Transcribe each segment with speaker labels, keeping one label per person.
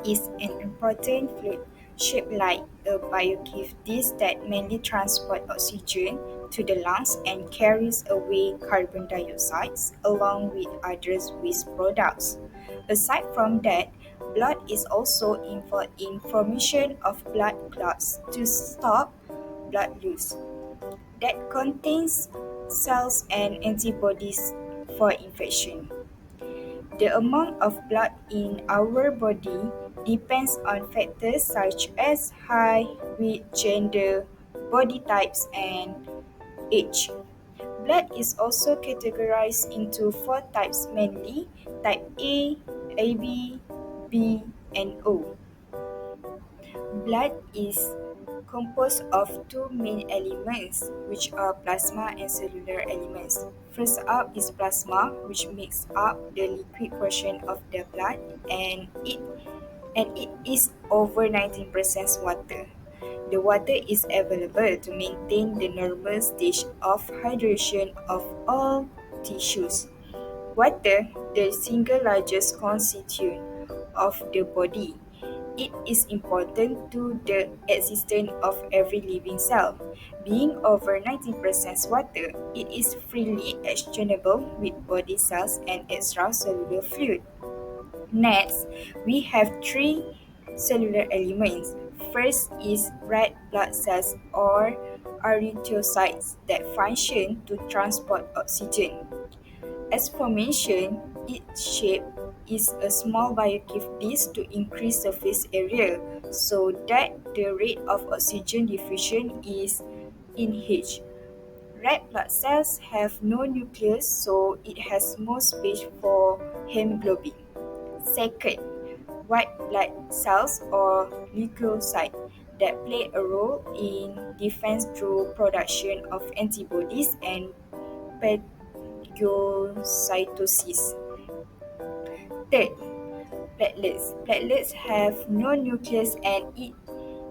Speaker 1: is an important fluid shaped like a biocave disk that mainly transports oxygen to the lungs and carries away carbon dioxide along with other waste products. Aside from that, blood is also involved in formation of blood clots to stop blood loss that contains cells and antibodies for infection. The amount of blood in our body depends on factors such as height, weight, gender, body types, and age. Blood is also categorized into four types mainly: type A, AB, B, and O. Blood is composed of two main elements, which are plasma and cellular elements. First up is plasma, which makes up the liquid portion of the blood, and it is over 19% water. The water is available to maintain the normal stage of hydration of all tissues. Water, the single largest constituent of the body. It is important to the existence of every living cell. Being over 90% water, it is freely exchangeable with body cells and extracellular fluid. Next, we have three cellular elements. First is red blood cells or erythrocytes that function to transport oxygen. As mentioned, its shape is a small biocave disk to increase surface area so that the rate of oxygen diffusion is in H. Red blood cells have no nucleus, so it has more space for hemoglobin. Second, white blood cells or leukocytes that play a role in defense through production of antibodies and phagocytosis. Third, platelets. Platelets have no nucleus and it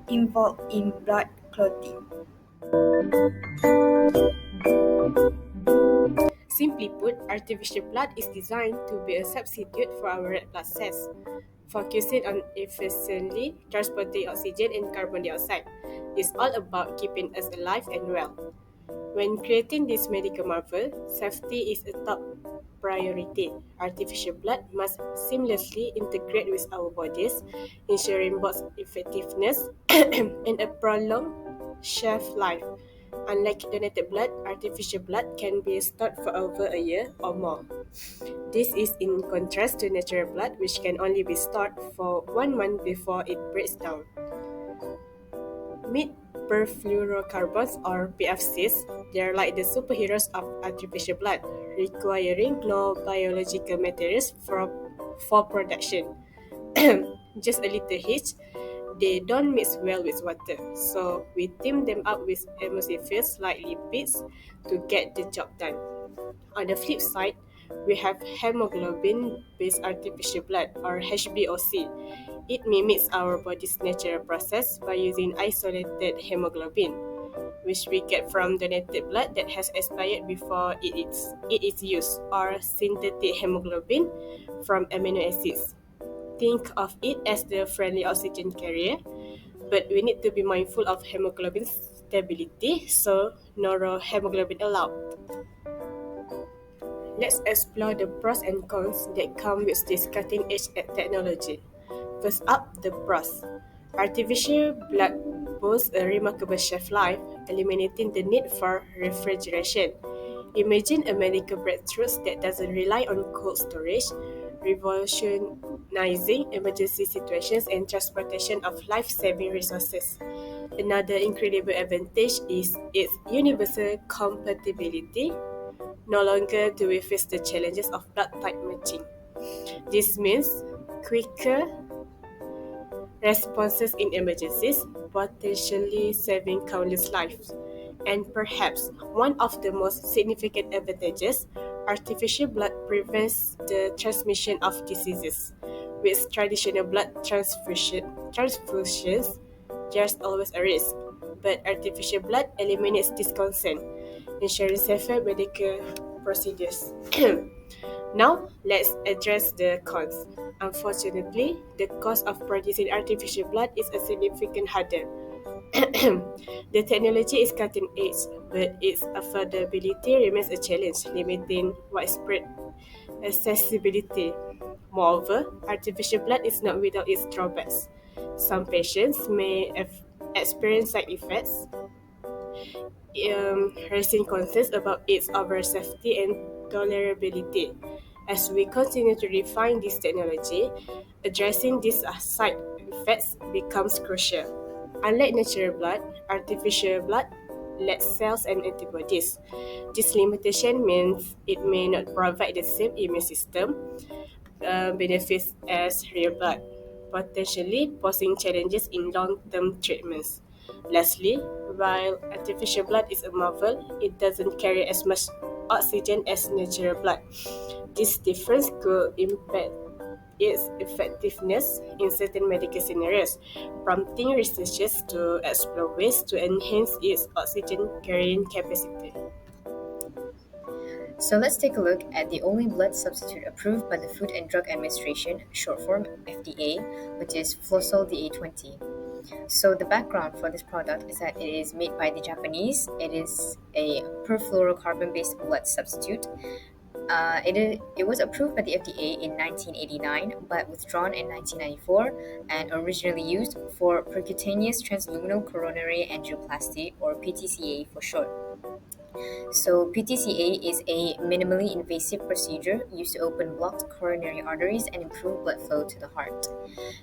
Speaker 1: involved in blood clotting.
Speaker 2: Simply put, artificial blood is designed to be a substitute for our red blood cells, focusing on efficiently transporting oxygen and carbon dioxide. It's all about keeping us alive and well. When creating this medical marvel, safety is a top priority. Artificial blood must seamlessly integrate with our bodies, ensuring both effectiveness and a prolonged shelf life. Unlike donated blood, artificial blood can be stored for over a year or more. This is in contrast to natural blood, which can only be stored for 1 month before it breaks down. Meet perfluorocarbons or PFCs. They are like the superheroes of artificial blood, requiring low biological materials for production. Just a little hitch, they don't mix well with water, so we team them up with emulsifiers like lipids to get the job done. On the flip side, we have hemoglobin-based artificial blood or HbOC. It mimics our body's natural process by using isolated hemoglobin, which we get from donated blood that has expired before it is used, or synthetic hemoglobin from amino acids. Think of it as the friendly oxygen carrier, but we need to be mindful of hemoglobin stability, so no raw hemoglobin allowed. Let's explore the pros and cons that come with this cutting-edge technology. First up, the pros. Artificial blood boasts a remarkable shelf life, eliminating the need for refrigeration. Imagine a medical breakthrough that doesn't rely on cold storage, revolutionizing emergency situations and transportation of life-saving resources. Another incredible advantage is its universal compatibility. No longer do we face the challenges of blood type matching. This means quicker responses in emergencies, potentially saving countless lives. And perhaps one of the most significant advantages, artificial blood prevents the transmission of diseases. With traditional blood transfusions, there's always a risk, but artificial blood eliminates this concern, ensuring safer medical procedures. Now, let's address the cons. Unfortunately, the cost of producing artificial blood is a significant hurdle. The technology is cutting edge, but its affordability remains a challenge, limiting widespread accessibility. Moreover, artificial blood is not without its drawbacks. Some patients may experience side effects, raising concerns about its overall safety and tolerability. As we continue to refine this technology, addressing these side effects becomes crucial. Unlike natural blood, artificial blood lacks cells and antibodies. This limitation means it may not provide the same immune system benefits as real blood, potentially posing challenges in long-term treatments. Lastly, while artificial blood is a marvel, it doesn't carry as much oxygen as natural blood. This difference could impact its effectiveness in certain medical scenarios, prompting researchers to explore ways to enhance its oxygen carrying capacity.
Speaker 3: So let's take a look at the only blood substitute approved by the Food and Drug Administration, short form FDA, which is Flosol DA20. So the background for this product is that it is made by the Japanese. It is a perfluorocarbon-based blood substitute. It was approved by the FDA in 1989 but withdrawn in 1994 and originally used for percutaneous transluminal coronary angioplasty, or PTCA for short. So PTCA is a minimally invasive procedure used to open blocked coronary arteries and improve blood flow to the heart.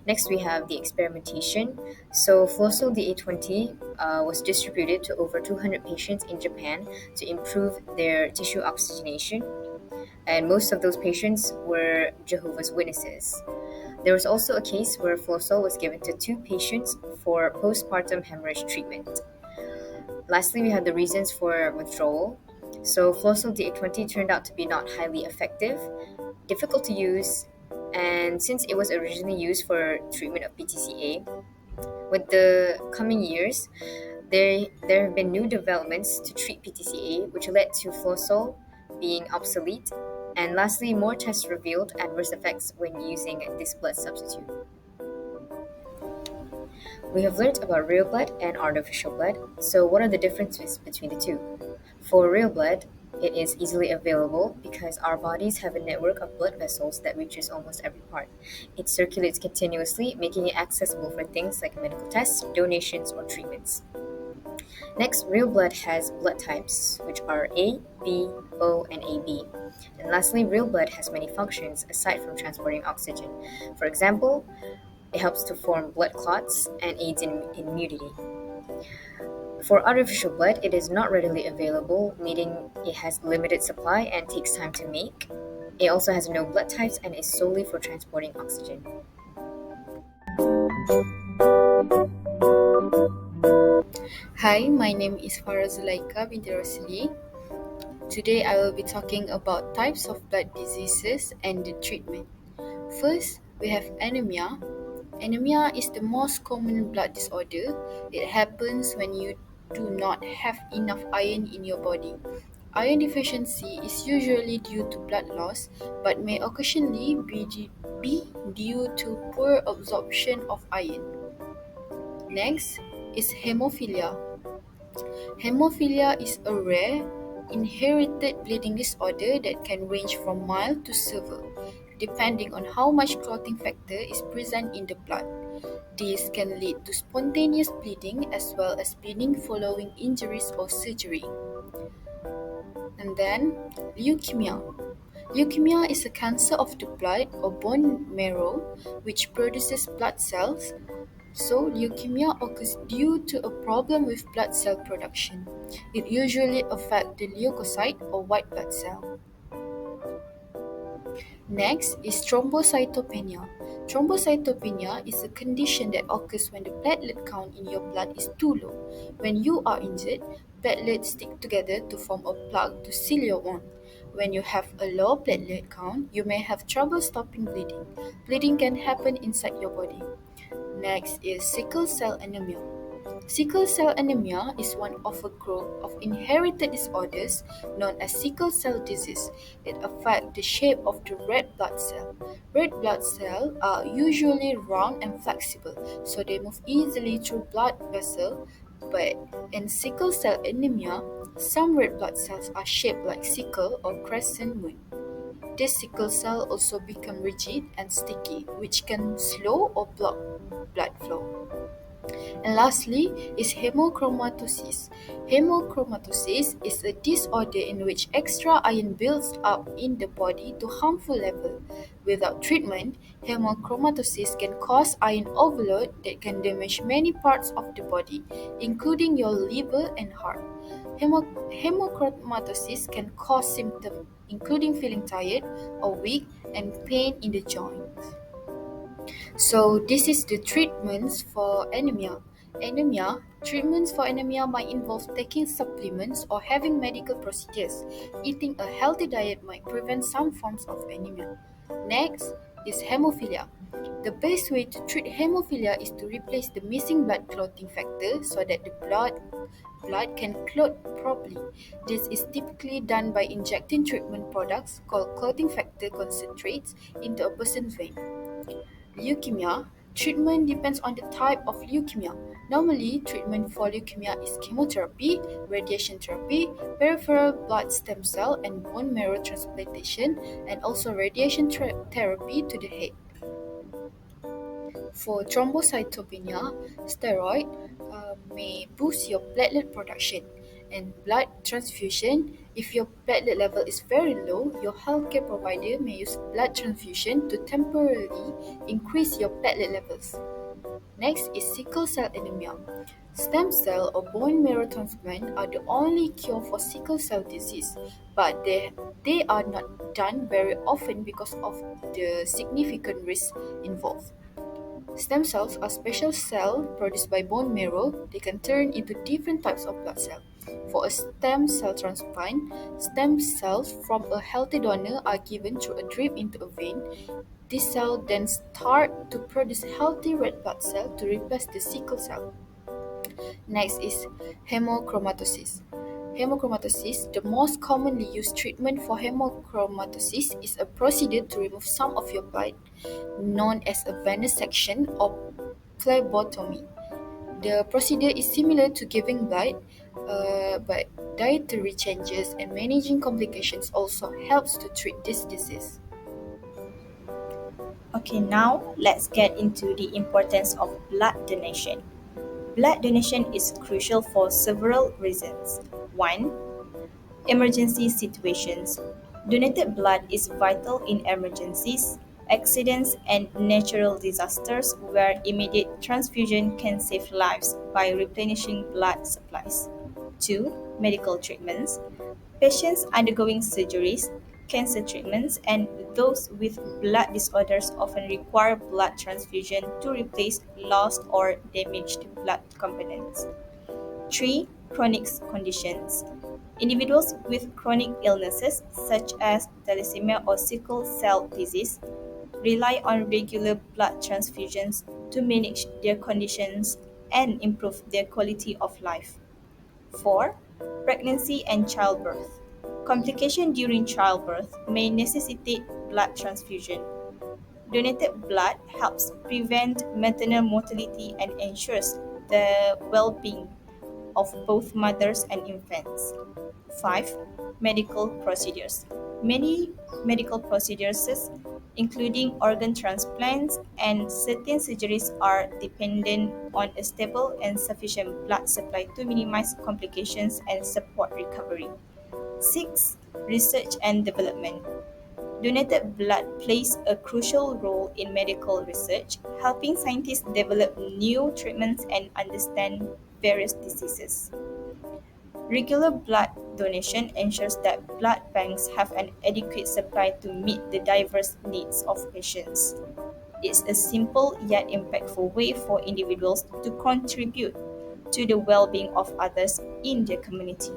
Speaker 3: Next, we have the experimentation. So Flosol DA20 was distributed to over 200 patients in Japan to improve their tissue oxygenation, and most of those patients were Jehovah's Witnesses. There was also a case where Flosol was given to 2 patients for postpartum hemorrhage treatment. Lastly, we have the reasons for withdrawal. So Flosol DA20 turned out to be not highly effective, difficult to use, and since it was originally used for treatment of PTCA, with the coming years, there have been new developments to treat PTCA, which led to Flosol being obsolete. And lastly, more tests revealed adverse effects when using this blood substitute. We have learned about real blood and artificial blood. So what are the differences between the two? For real blood, it is easily available because our bodies have a network of blood vessels that reaches almost every part. It circulates continuously, making it accessible for things like medical tests, donations, or treatments. Next, real blood has blood types, which are A, B, O, and AB. And lastly, real blood has many functions aside from transporting oxygen. For example, it helps to form blood clots and aids in immunity. For artificial blood, it is not readily available, meaning it has limited supply and takes time to make. It also has no blood types and is solely for transporting oxygen.
Speaker 4: Hi, my name is Farah Zulaikha binti ROSSERI. Today I will be talking about types of blood diseases and the treatment. First, we have anemia. Anemia is the most common blood disorder. It happens when you do not have enough iron in your body. Iron deficiency is usually due to blood loss, but may occasionally be due to poor absorption of iron. Next is hemophilia. Hemophilia is a rare, inherited bleeding disorder that can range from mild to severe, depending on how much clotting factor is present in the blood. This can lead to spontaneous bleeding as well as bleeding following injuries or surgery. And then, leukemia. Leukemia is a cancer of the blood or bone marrow which produces blood cells. So, leukemia occurs due to a problem with blood cell production. It usually affects the leukocyte or white blood cell. Next is thrombocytopenia. Thrombocytopenia is a condition that occurs when the platelet count in your blood is too low. When you are injured, platelets stick together to form a plug to seal your wound. When you have a low platelet count, you may have trouble stopping bleeding. Bleeding can happen inside your body. Next is sickle cell anemia. Sickle cell anemia is one of a group of inherited disorders known as sickle cell disease. It affects the shape of the red blood cell. Red blood cells are usually round and flexible, so they move easily through blood vessels. But in sickle cell anemia, some red blood cells are shaped like sickle or crescent moon. This sickle cell also become rigid and sticky, which can slow or block blood flow. And lastly is hemochromatosis. Hemochromatosis is a disorder in which extra iron builds up in the body to harmful level. Without treatment, hemochromatosis can cause iron overload that can damage many parts of the body, including your liver and heart. Hemochromatosis can cause symptoms including feeling tired or weak and pain in the joints. So this is the treatments for anemia. Treatments for anemia might involve taking supplements or having medical procedures. Eating a healthy diet might prevent some forms of anemia. Next is hemophilia. The best way to treat hemophilia is to replace the missing blood clotting factor so that the blood can clot properly. This is typically done by injecting treatment products called clotting factor concentrates into a person's vein. Leukemia. Treatment depends on the type of leukemia. Normally, treatment for leukemia is chemotherapy, radiation therapy, peripheral blood stem cell and bone marrow transplantation, and also radiation therapy to the head. For thrombocytopenia, steroid may boost your platelet production. And blood transfusion, if your platelet level is very low, your healthcare provider may use blood transfusion to temporarily increase your platelet levels. Next is sickle cell anemia. Stem cell or bone marrow transplant are the only cure for sickle cell disease, but they are not done very often because of the significant risks involved. Stem cells are special cells produced by bone marrow. They can turn into different types of blood cells. For a stem cell transplant, stem cells from a healthy donor are given through a drip into a vein. This cell then start to produce healthy red blood cell to replace the sickle cell. Next is hemochromatosis. Hemochromatosis, the most commonly used treatment for hemochromatosis is a procedure to remove some of your blood, known as a venous section or phlebotomy. The procedure is similar to giving blood, but dietary changes and managing complications also helps to treat this disease.
Speaker 1: Okay, now let's get into the importance of blood donation. Blood donation is crucial for several reasons. 1. Emergency situations. Donated blood is vital in emergencies, accidents, and natural disasters where immediate transfusion can save lives by replenishing blood supplies. 2. Medical treatments. Patients undergoing surgeries, cancer treatments, and those with blood disorders often require blood transfusion to replace lost or damaged blood components. 3. Chronic conditions. Individuals with chronic illnesses such as thalassemia or sickle cell disease rely on regular blood transfusions to manage their conditions and improve their quality of life. 4. Pregnancy and childbirth. Complications during childbirth may necessitate blood transfusion. Donated blood helps prevent maternal mortality and ensures the well-being of both mothers and infants. 5. Medical procedures. Many medical procedures, including organ transplants and certain surgeries, are dependent on a stable and sufficient blood supply to minimize complications and support recovery. 6. Research and development. Donated blood plays a crucial role in medical research, helping scientists develop new treatments and understand various diseases. Regular blood donation ensures that blood banks have an adequate supply to meet the diverse needs of patients. It's a simple yet impactful way for individuals to contribute to the well-being of others in their community.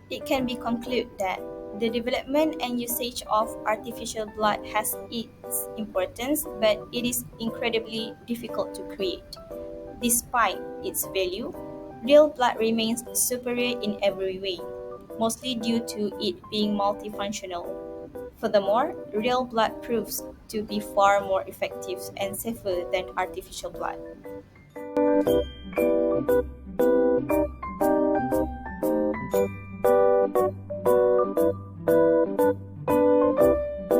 Speaker 1: It can be concluded that The development and usage of artificial blood has its importance, but it is incredibly difficult to create. Despite its value, real blood remains superior in every way, mostly due to it being multifunctional. Furthermore, real blood proves to be far more effective and safer than artificial blood.